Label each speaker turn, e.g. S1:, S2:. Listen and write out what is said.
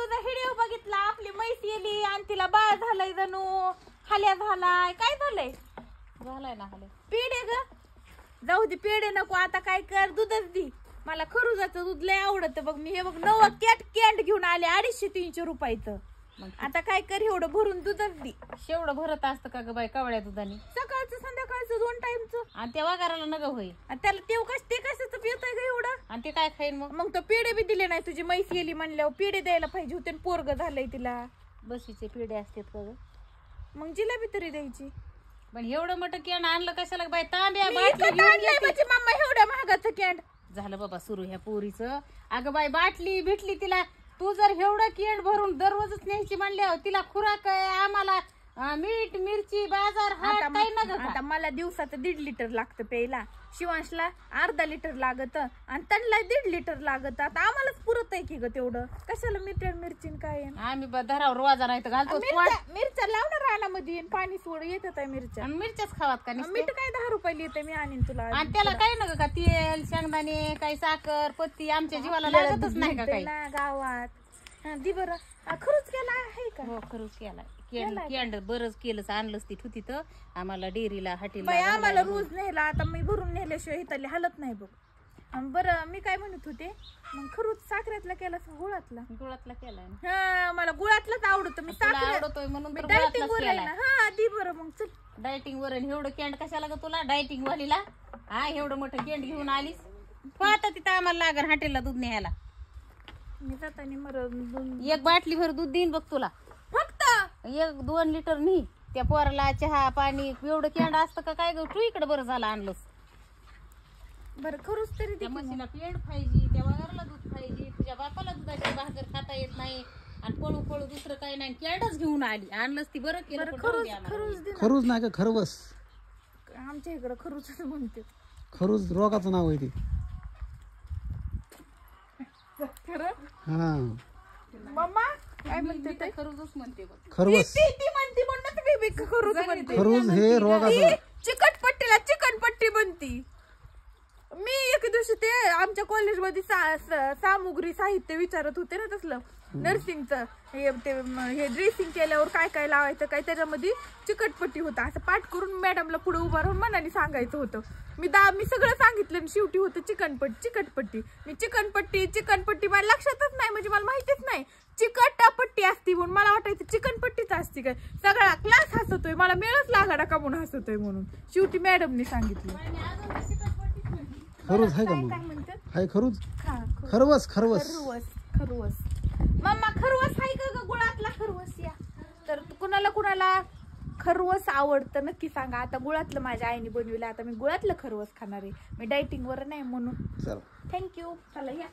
S1: तुझा व्हिडिओ बघितला, आपली म्हैस येली आणि तिला बाळ झालंय जणू, हाल्या झालाय, काय झालंय?
S2: झालाय ना हाले.
S1: पेढे ग, जाऊ दे पेढे नको, आता काय कर, दूधच दे. मला खरुजाचं दूध लय आवडतं बघ. मी हे बघ नवं कॅन्ड घेऊन आले 250-300 रुपयाचं. आता काय कर, एवढं भरून दूधच दे.
S2: शेवढं भरत असतं का ग बाई कवड्या दुधाने?
S1: सकाळचं संध्याकाळचं 2 टाइमचं.
S2: आणि त्या वाघाराला नग होई.
S1: आणि त्याला ते कशाचं पियतय ग एवढं?
S2: आणि ते काय खाईन मग?
S1: मग तो पेढे बी दिले नाही, तुझी म्हैस गेली म्हणल्यावर पेढे द्यायला पाहिजे होते. पोरग झालंय तिला.
S2: बशीचे पेढे असतात का ग?
S1: मग जिलेबी तरी द्यायची.
S2: पण एवढं मोठं कॅन आणलं कशाला बाई? तांब्या
S1: मी इतकं आणलंय म्हणजे मम्मा एवढ्या महागाचं कॅन्ड.
S2: झालं बाबा सुरू ह्या पोरीचं. अगं बाई बाटली भेटली तिला. तू जर एवढं केंड भरून दररोजच न्यायची म्हणल्यावर तिला खुराक आहे, आम्हाला मीठ मिरची बाजार हाट काही नग.
S1: आता मला दिवसाचं 1.5 लिटर लागतं प्यायला, शिवांशला अर्धा लिटर लागत आणि त्यांना 1.5 लिटर लागत. आता आम्हालाच पुरत आहे की ग तेवढं. कशाला मिरची काय
S2: आम्ही दरावर रोजा नाही तर घालतो.
S1: मिरच्या लावणार रानामध्ये पाणी सोड येतात मिरच्या.
S2: मिरच्याच खावात का?
S1: मीठ काय 10 रुपयाला येते, मी आणीन तुला.
S2: आणि त्याला काय नग का? तेल शेंगदाणे काही साखर पत्ती आमच्या जीवाला लागतच नाही का काही
S1: गावात. दि बरं खरंच केला आहे का?
S2: हो खरंच केला. केंड बरंच केलं, आणलंच ती ठुती तर आम्हाला डेअरीला हॉटेल.
S1: आम्हाला रोज नेला, आता मी भरून नेल्याशिवाय इथली हालत नाही बघ. बरं मी काय म्हणत होते, मग खरूच साखरेतला केला गुळातला?
S2: गुळातला केलाय.
S1: हा मला गुळातलाच आवडतो. मी
S2: आवडतोय म्हणून
S1: डायटिंग वर आहे ना. हा दी बरं मग चल.
S2: डायटिंग वर एवढं केंड कशाला ग तुला? डायटिंग वालीला हा एवढं मोठं केंड घेऊन आलीस. आता तिथं आम्हाला लागल हॉटेलला दूध न्यायला.
S1: मी जाताना मग
S2: 1 बाटली भर दूध देईन बघ तुला.
S1: फक्त
S2: 1-2 लिटर नी. त्या पोराला चहा पाणी एवढं केंड असतं का काय ग? तू इकडे बरं झालं आणलंस.
S1: बरं खरूच तरी
S2: त्या म्हशीला पेंड पाहिजे, त्या वाघराला दूध पाहिजे, तुझ्या बापाला दुधाची भाकर खाता येत नाही आणि पळू दुसरं काही नाही. केंडच घेऊन आली, आणलंस ती बरं केलं.
S3: खरूज नाही का? खरवस.
S1: आमच्या इकडं खरूच म्हणते.
S3: खरूज रोगाचं नाव आहे ते. हा
S1: मम्मा काय म्हणते ते?
S2: खरूजच म्हणते बघ.
S3: खरवस.
S1: ती म्हणते म्हणून मी खरूच म्हणते.
S3: खरूज हे रोगाचं.
S1: चिकटपट्टीला चिकनपट्टी बनती. मी एक दिवशी ते आमच्या कॉलेजमध्ये सामुग्री साहित्य विचारत होते ना, तसलं नर्सिंगचं. हे ड्रेसिंग केल्यावर काय काय लावायचं काय, त्याच्यामध्ये चिकटपट्टी होता. असं पाठ करून मॅडमला पुढे उभा राहून मनाने सांगायचं होतं. मी सगळं सांगितलं आणि शेवटी होतं चिकटपट्टी. मी चिकनपट्टी मला लक्षातच नाही, म्हणजे मला माहितीच नाही चिकटपट्टी असती म्हणून. मला वाटायचं चिकनपट्टीच असती काय. सगळा क्लास हसतोय, मला मेळच लागाडा का म्हणून हसतोय म्हणून. शेवटी मॅडमने सांगितलं.
S3: खरूज आहे का
S1: काय
S3: मग?
S1: म्हणतात?
S3: हाय खरूज.
S1: खरवस.
S3: खरवस.
S1: मम्मा खरवस आहे का ग? गुळातला खरवस या. तर कुणाला खरवस आवडतं नक्की सांगा. आता गुळातलं माझ्या आईने बनविलं, आता मी गुळातलं खरवस खाणार आहे. मी डायटिंग वर नाही म्हणून.
S3: चल
S1: थँक्यू. चला या.